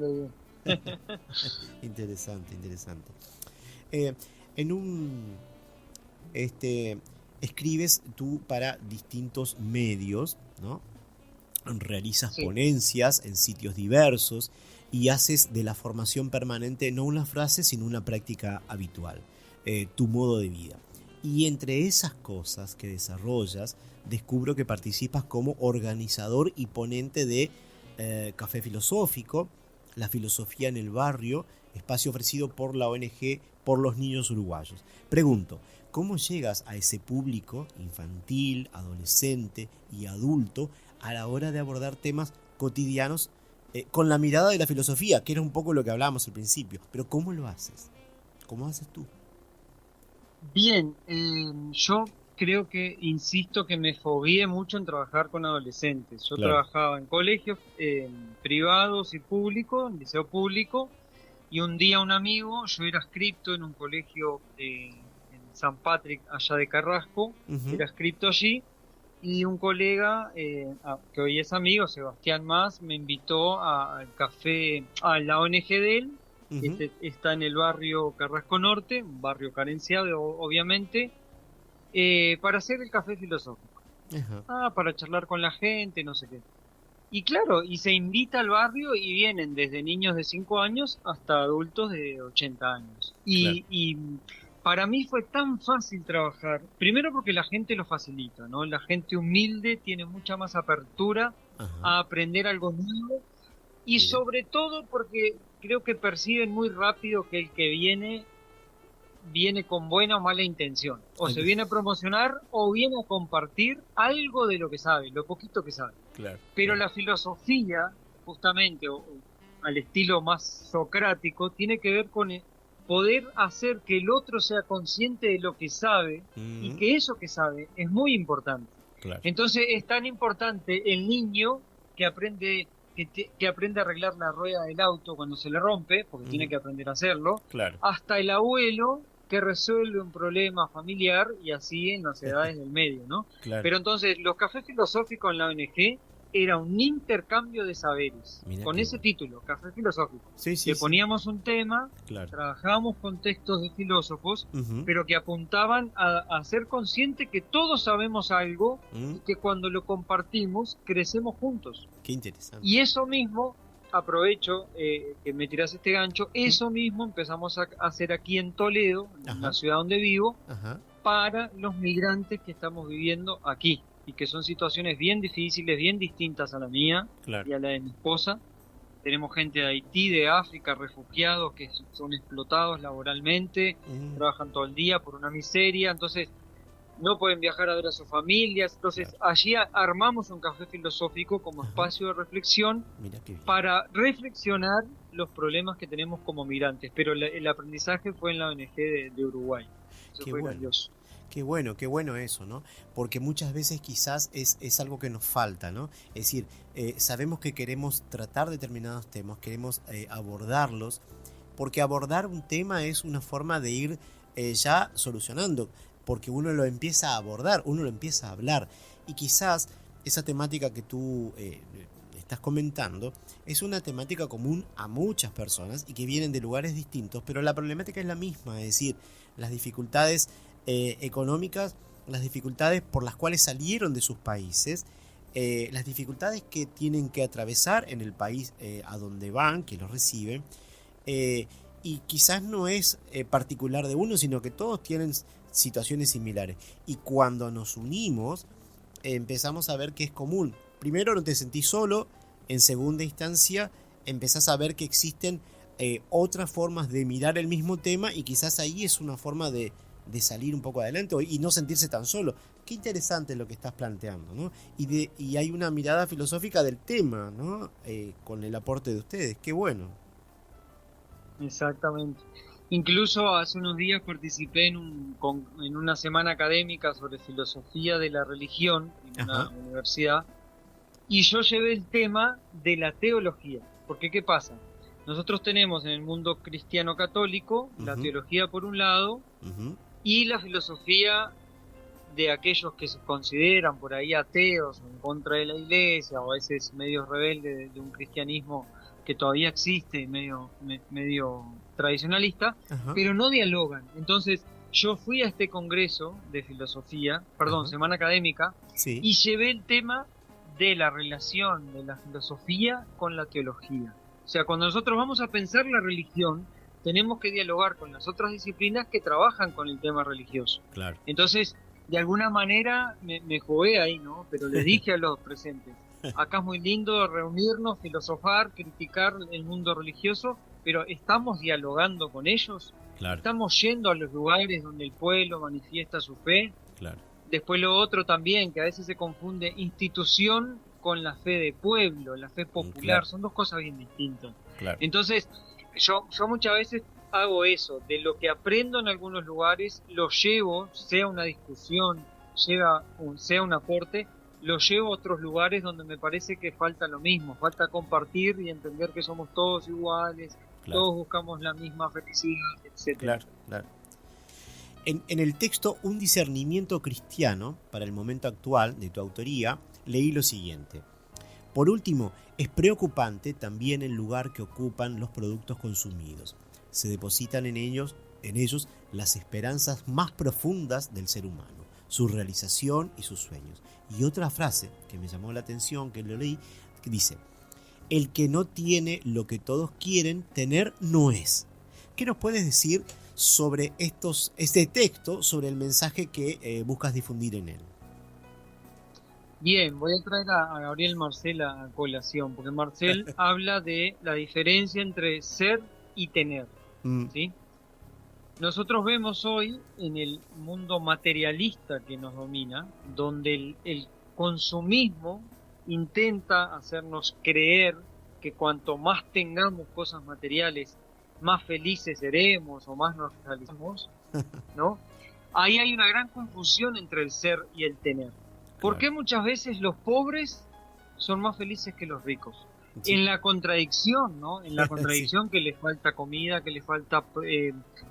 Interesante. Escribes tú para distintos medios, ¿no? Realizas ponencias en sitios diversos y haces de la formación permanente no una frase, sino una práctica habitual, tu modo de vida. Y entre esas cosas que desarrollas, descubro que participas como organizador y ponente de Café Filosófico, La Filosofía en el Barrio, espacio ofrecido por la ONG Por los Niños Uruguayos. Pregunto, ¿cómo llegas a ese público infantil, adolescente y adulto a la hora de abordar temas cotidianos con la mirada de la filosofía, que era un poco lo que hablábamos al principio? Pero ¿cómo lo haces? ¿Cómo haces tú? Bien, yo creo que, insisto, que me fogueé mucho en trabajar con adolescentes. Yo trabajaba en colegios privados y públicos, en liceo público, y un día un amigo, yo era adscripto en un colegio en San Patrick, allá de Carrasco, era adscripto allí, y un colega, que hoy es amigo, Sebastián Más, me invitó al café, a la ONG de él, que está en el barrio Carrasco Norte, un barrio carenciado obviamente, para hacer el café filosófico. Para charlar con la gente, no sé qué. Y claro, y se invita al barrio y vienen desde niños de 5 años hasta adultos de 80 años. Y para mí fue tan fácil trabajar, primero porque la gente lo facilita, ¿no? La gente humilde tiene mucha más apertura a aprender algo nuevo, y sobre todo porque creo que perciben muy rápido que el que viene con buena o mala intención. O se viene a promocionar o viene a compartir algo de lo que sabe, lo poquito que sabe. Pero la filosofía, justamente, o al estilo más socrático, tiene que ver con poder hacer que el otro sea consciente de lo que sabe, y que eso que sabe es muy importante. Entonces es tan importante el niño que aprende que aprende a arreglar la rueda del auto cuando se le rompe, porque tiene que aprender a hacerlo, hasta el abuelo que resuelve un problema familiar, y así en las edades del medio, ¿no? Pero entonces los cafés filosóficos en la ONG era un intercambio de saberes. Con ese título, Café Filosófico. Que poníamos un tema, trabajábamos con textos de filósofos, pero que apuntaban a ser consciente que todos sabemos algo, y que cuando lo compartimos crecemos juntos. Qué interesante. Y eso mismo, aprovecho que me tiras este gancho, eso mismo empezamos a hacer aquí en Toledo, en la ciudad donde vivo, para los migrantes que estamos viviendo aquí. y que son situaciones bien difíciles, bien distintas a la mía y a la de mi esposa. Tenemos gente de Haití, de África, refugiados que son explotados laboralmente, trabajan todo el día por una miseria, entonces no pueden viajar a ver a sus familias. Entonces allí armamos un café filosófico como espacio de reflexión para reflexionar los problemas que tenemos como migrantes. Pero el aprendizaje fue en la ONG de Uruguay. Eso fue grandioso. Qué bueno eso, ¿no? Porque muchas veces quizás es algo que nos falta, ¿no? Es decir, sabemos que queremos tratar determinados temas, queremos abordarlos, porque abordar un tema es una forma de ir ya solucionando, porque uno lo empieza a abordar, uno lo empieza a hablar, y quizás esa temática que tú estás comentando es una temática común a muchas personas y que vienen de lugares distintos, pero la problemática es la misma, es decir, las dificultades económicas, las dificultades por las cuales salieron de sus países, las dificultades que tienen que atravesar en el país a donde van, que los reciben, y quizás no es particular de uno, sino que todos tienen situaciones similares, y cuando nos unimos empezamos a ver que es común. Primero no te sentís solo, en segunda instancia empezás a ver que existen otras formas de mirar el mismo tema, y quizás ahí es una forma de salir un poco adelante y no sentirse tan solo. Qué interesante lo que estás planteando, ¿no? Y hay una mirada filosófica del tema, ¿no? Con el aporte de ustedes. Qué bueno. Exactamente. Incluso hace unos días participé en una semana académica sobre filosofía de la religión en una universidad, y yo llevé el tema de la teología. Porque ¿qué pasa? Nosotros tenemos en el mundo cristiano católico la teología por un lado y la filosofía de aquellos que se consideran por ahí ateos o en contra de la iglesia, o a veces medios rebeldes de un cristianismo que todavía existe, medio tradicionalista, pero no dialogan. Entonces yo fui a este congreso de filosofía, semana académica, y llevé el tema de la relación de la filosofía con la teología. O sea, cuando nosotros vamos a pensar la religión, tenemos que dialogar con las otras disciplinas que trabajan con el tema religioso. Claro. Entonces, de alguna manera me jugué ahí, ¿no? Pero les dije a los presentes, acá es muy lindo reunirnos, filosofar, criticar el mundo religioso, pero ¿estamos dialogando con ellos? Claro. ¿Estamos yendo a los lugares donde el pueblo manifiesta su fe? Claro. Después lo otro también, que a veces se confunde institución con la fe de pueblo, la fe popular, claro. Son dos cosas bien distintas. Claro. Entonces, yo muchas veces hago eso, de lo que aprendo en algunos lugares, lo llevo, sea una discusión, sea un aporte, lo llevo a otros lugares donde me parece que falta lo mismo, falta compartir y entender que somos todos iguales, todos buscamos la misma felicidad, etc. Claro, claro. En el texto Un discernimiento cristiano para el momento actual, de tu autoría, leí lo siguiente. Por último, es preocupante también el lugar que ocupan los productos consumidos. Se depositan en ellos las esperanzas más profundas del ser humano, su realización y sus sueños. Y otra frase que me llamó la atención, que lo leí, que dice: el que no tiene lo que todos quieren tener no es. ¿Qué nos puedes decir sobre este texto, sobre el mensaje que buscas difundir en él? Bien, voy a traer a Gabriel Marcel a colación, porque Marcel habla de la diferencia entre ser y tener, ¿sí? Nosotros vemos hoy en el mundo materialista que nos domina, donde el consumismo intenta hacernos creer que cuanto más tengamos cosas materiales, más felices seremos o más nos realizamos, ¿no? Ahí hay una gran confusión entre el ser y el tener. ¿Por qué muchas veces los pobres son más felices que los ricos? Sí. En la contradicción, ¿no? En la contradicción que les falta comida, que les falta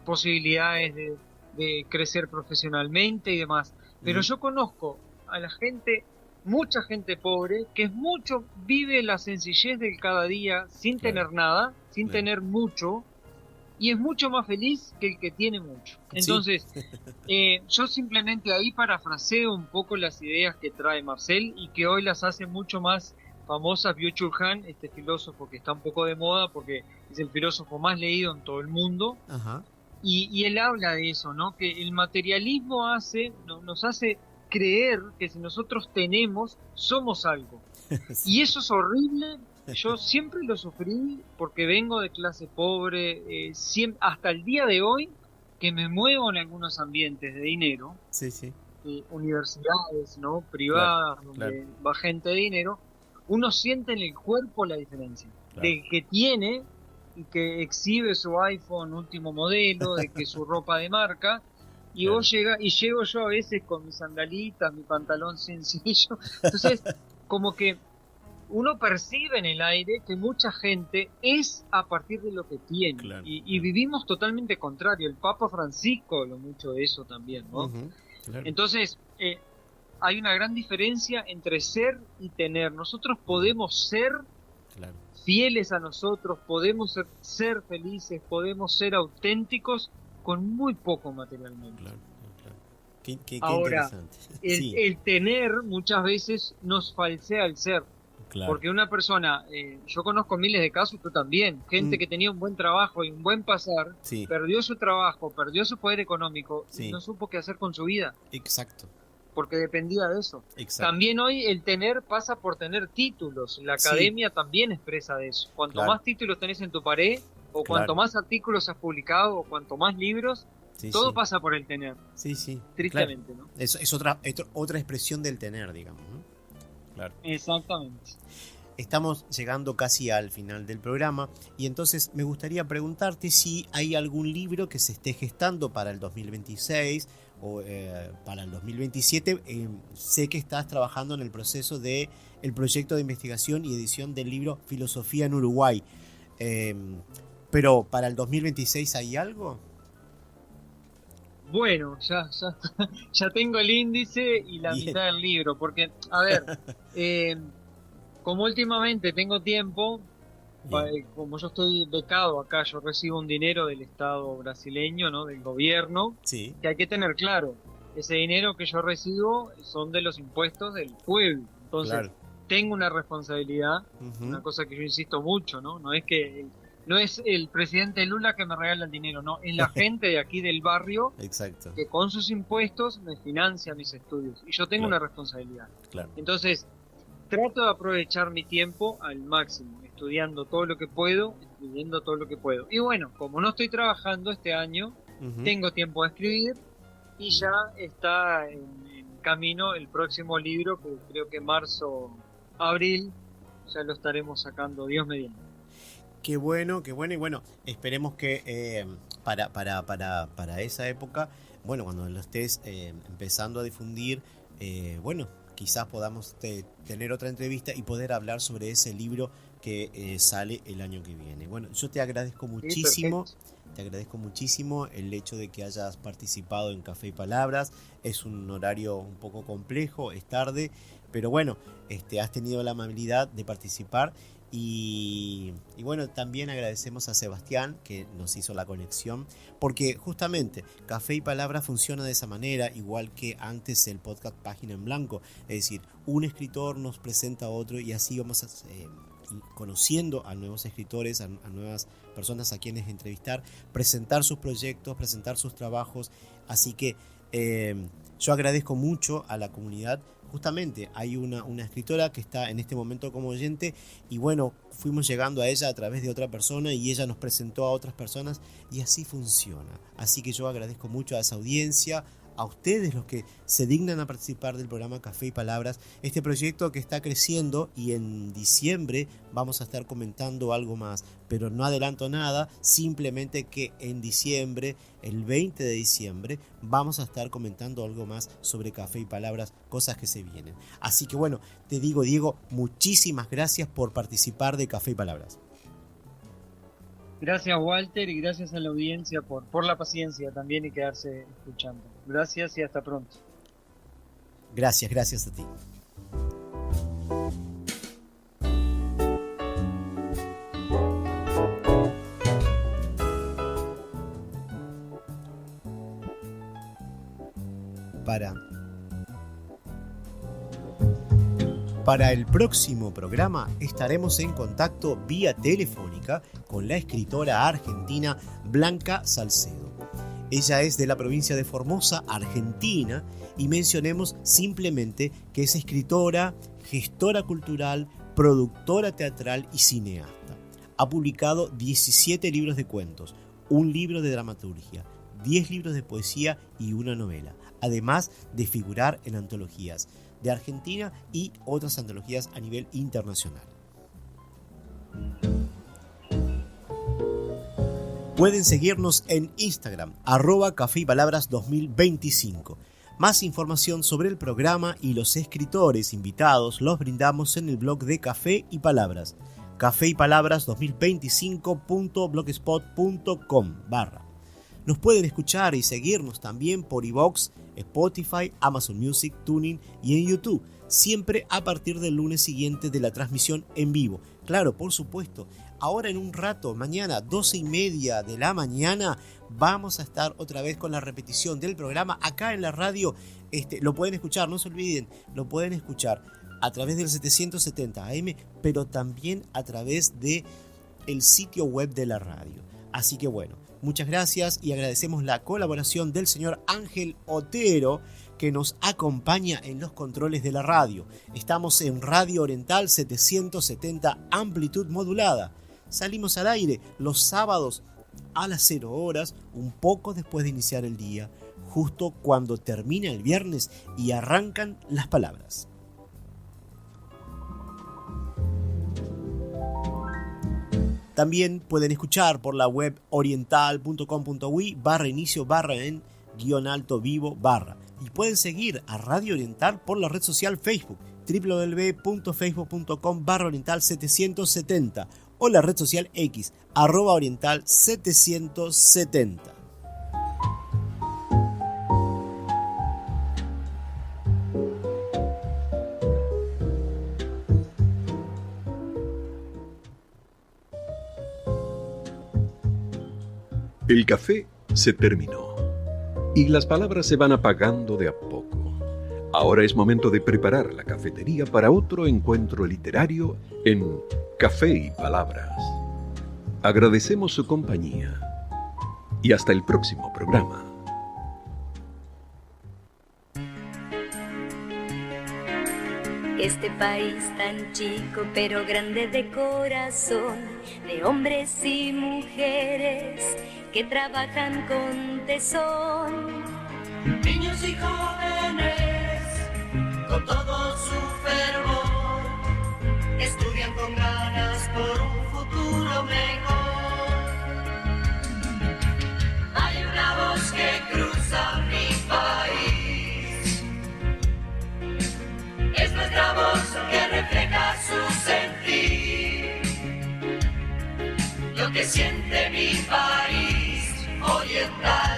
posibilidades de crecer profesionalmente y demás. Pero yo conozco a la gente, mucha gente pobre, que vive la sencillez del cada día sin tener nada, sin tener mucho, y es mucho más feliz que el que tiene mucho. Entonces, yo simplemente ahí parafraseo un poco las ideas que trae Marcel y que hoy las hace mucho más famosas Byung-Chul Han, este filósofo que está un poco de moda porque es el filósofo más leído en todo el mundo. Ajá. Y él habla de eso, ¿no? Que el materialismo nos hace creer que si nosotros tenemos, somos algo. Y eso es horrible. Yo siempre lo sufrí porque vengo de clase pobre, hasta el día de hoy, que me muevo en algunos ambientes de dinero, Sí, sí. universidades, ¿no? Privadas, Claro, donde claro. va gente de dinero, uno siente en el cuerpo la diferencia. Claro. De que tiene y que exhibe su iPhone último modelo, de que su ropa de marca, y Claro. llego yo a veces con mis sandalitas, mi pantalón sencillo. Entonces, como que uno percibe en el aire que mucha gente es a partir de lo que tiene. Claro, Y claro. vivimos totalmente contrario. El Papa Francisco habló mucho de eso también, ¿no? Ujú, claro. Entonces, hay una gran diferencia entre ser y tener.Nosotros podemos ser Claro. fieles a nosotros, podemos ser felices, podemos ser auténticos con muy poco materialmente. Claro, claro. Qué Ahora, interesante. El, el tener muchas veces nos falsea el ser. Claro. Porque una persona, yo conozco miles de casos, tú también, gente que tenía un buen trabajo y un buen pasar, Sí. perdió su trabajo, perdió su poder económico Sí. y no supo qué hacer con su vida, Exacto. porque dependía de eso. Exacto. También hoy el tener pasa por tener títulos, la Sí. academia también expresa de eso. Cuanto Claro. más títulos tenés en tu pared, o cuanto Claro. más artículos has publicado, o cuanto más libros, Sí, todo sí. pasa por el tener, Sí, sí. tristemente, Claro. ¿no? Es otra expresión del tener, digamos, ¿no? Claro. Exactamente. Estamos llegando casi al final del programa y entonces me gustaría preguntarte si hay algún libro que se esté gestando para el 2026 o para el 2027. Sé que estás trabajando en el proceso de el proyecto de investigación y edición del libro Filosofía en Uruguay. Pero para el 2026 ¿hay algo? Bueno, ya tengo el índice y la Bien. mitad del libro, porque, a ver, como últimamente tengo tiempo, como yo estoy becado acá, yo recibo un dinero del Estado brasileño, ¿no? Del gobierno, Sí. que hay que tener claro, ese dinero que yo recibo son de los impuestos del pueblo, entonces Claro. tengo una responsabilidad, Ujú. una cosa que yo insisto mucho, ¿no? No es el presidente Lula que me regala el dinero, no, es la gente de aquí del barrio Exacto. que con sus impuestos me financia mis estudios y yo tengo Claro. una responsabilidad. Claro. Entonces, trato de aprovechar mi tiempo al máximo, estudiando todo lo que puedo, escribiendo todo lo que puedo. Y bueno, como no estoy trabajando este año, Ujú. tengo tiempo de escribir y ya está en camino el próximo libro, que creo que marzo, abril, ya lo estaremos sacando, Dios mediante. Qué bueno, y bueno, esperemos que para esa época, bueno, cuando lo estés empezando a difundir, bueno, quizás podamos tener otra entrevista y poder hablar sobre ese libro que sale el año que viene. Bueno, yo te agradezco muchísimo. Te agradezco muchísimo el hecho de que hayas participado en Café y Palabras. Es un horario un poco complejo, es tarde, pero bueno, has tenido la amabilidad de participar y bueno, también agradecemos a Sebastián que nos hizo la conexión, porque justamente Café y Palabras funciona de esa manera, igual que antes el podcast Página en Blanco, es decir, un escritor nos presenta a otro y así vamos conociendo a nuevos escritores, a nuevas personas a quienes entrevistar, presentar sus proyectos, presentar sus trabajos. Así que yo agradezco mucho a la comunidad. Justamente hay una escritora que está en este momento como oyente y bueno, fuimos llegando a ella a través de otra persona y ella nos presentó a otras personas y así funciona. Así que yo agradezco mucho a esa audiencia, a ustedes los que se dignan a participar del programa Café y Palabras, este proyecto que está creciendo y en diciembre vamos a estar comentando algo más, pero no adelanto nada, simplemente que en diciembre, el 20 de diciembre, vamos a estar comentando algo más sobre Café y Palabras, cosas que se vienen. Así que bueno, te digo, Diego, muchísimas gracias por participar de Café y Palabras. Gracias, Walter, y gracias a la audiencia por la paciencia también y quedarse escuchando. Gracias y hasta pronto. Gracias a ti. Para el próximo programa estaremos en contacto vía telefónica con la escritora argentina Blanca Salcedo. Ella es de la provincia de Formosa, Argentina, y mencionemos simplemente que es escritora, gestora cultural, productora teatral y cineasta. Ha publicado 17 libros de cuentos, un libro de dramaturgia, 10 libros de poesía y una novela, además de figurar en antologías de Argentina y otras antologías a nivel internacional. Pueden seguirnos en Instagram, @cafeypalabras2025. Más información sobre el programa y los escritores invitados los brindamos en el blog de Café y Palabras, cafeypalabras2025.blogspot.com/. Nos pueden escuchar y seguirnos también por iVoox, Spotify, Amazon Music, TuneIn y en YouTube, siempre a partir del lunes siguiente de la transmisión en vivo. Claro, por supuesto, ahora en un rato, mañana 12:30 de la mañana, vamos a estar otra vez con la repetición del programa acá en la radio. Lo pueden escuchar, no se olviden, lo pueden escuchar a través del 770 AM, pero también a través de el sitio web de la radio. Así que bueno, muchas gracias y agradecemos la colaboración del señor Ángel Otero, que nos acompaña en los controles de la radio. Estamos en Radio Oriental 770 amplitud modulada. Salimos al aire los sábados a las 0 horas, un poco después de iniciar el día, justo cuando termina el viernes y arrancan las palabras. También pueden escuchar por la web oriental.com.uy/inicio/en-vivo/ y pueden seguir a Radio Oriental por la red social Facebook, www.facebook.com/oriental770 o la red social X, @oriental770. El café se terminó y las palabras se van apagando de a poco. Ahora es momento de preparar la cafetería para otro encuentro literario en Café y Palabras. Agradecemos su compañía y hasta el próximo programa. Este país tan chico pero grande de corazón, de hombres y mujeres que trabajan con tesón. Niños y jóvenes, con todo su fervor, estudian con ganas por un futuro mejor. Hay una voz que cruza mi país, es nuestra voz que refleja su sentir, lo que siente mi país oriental.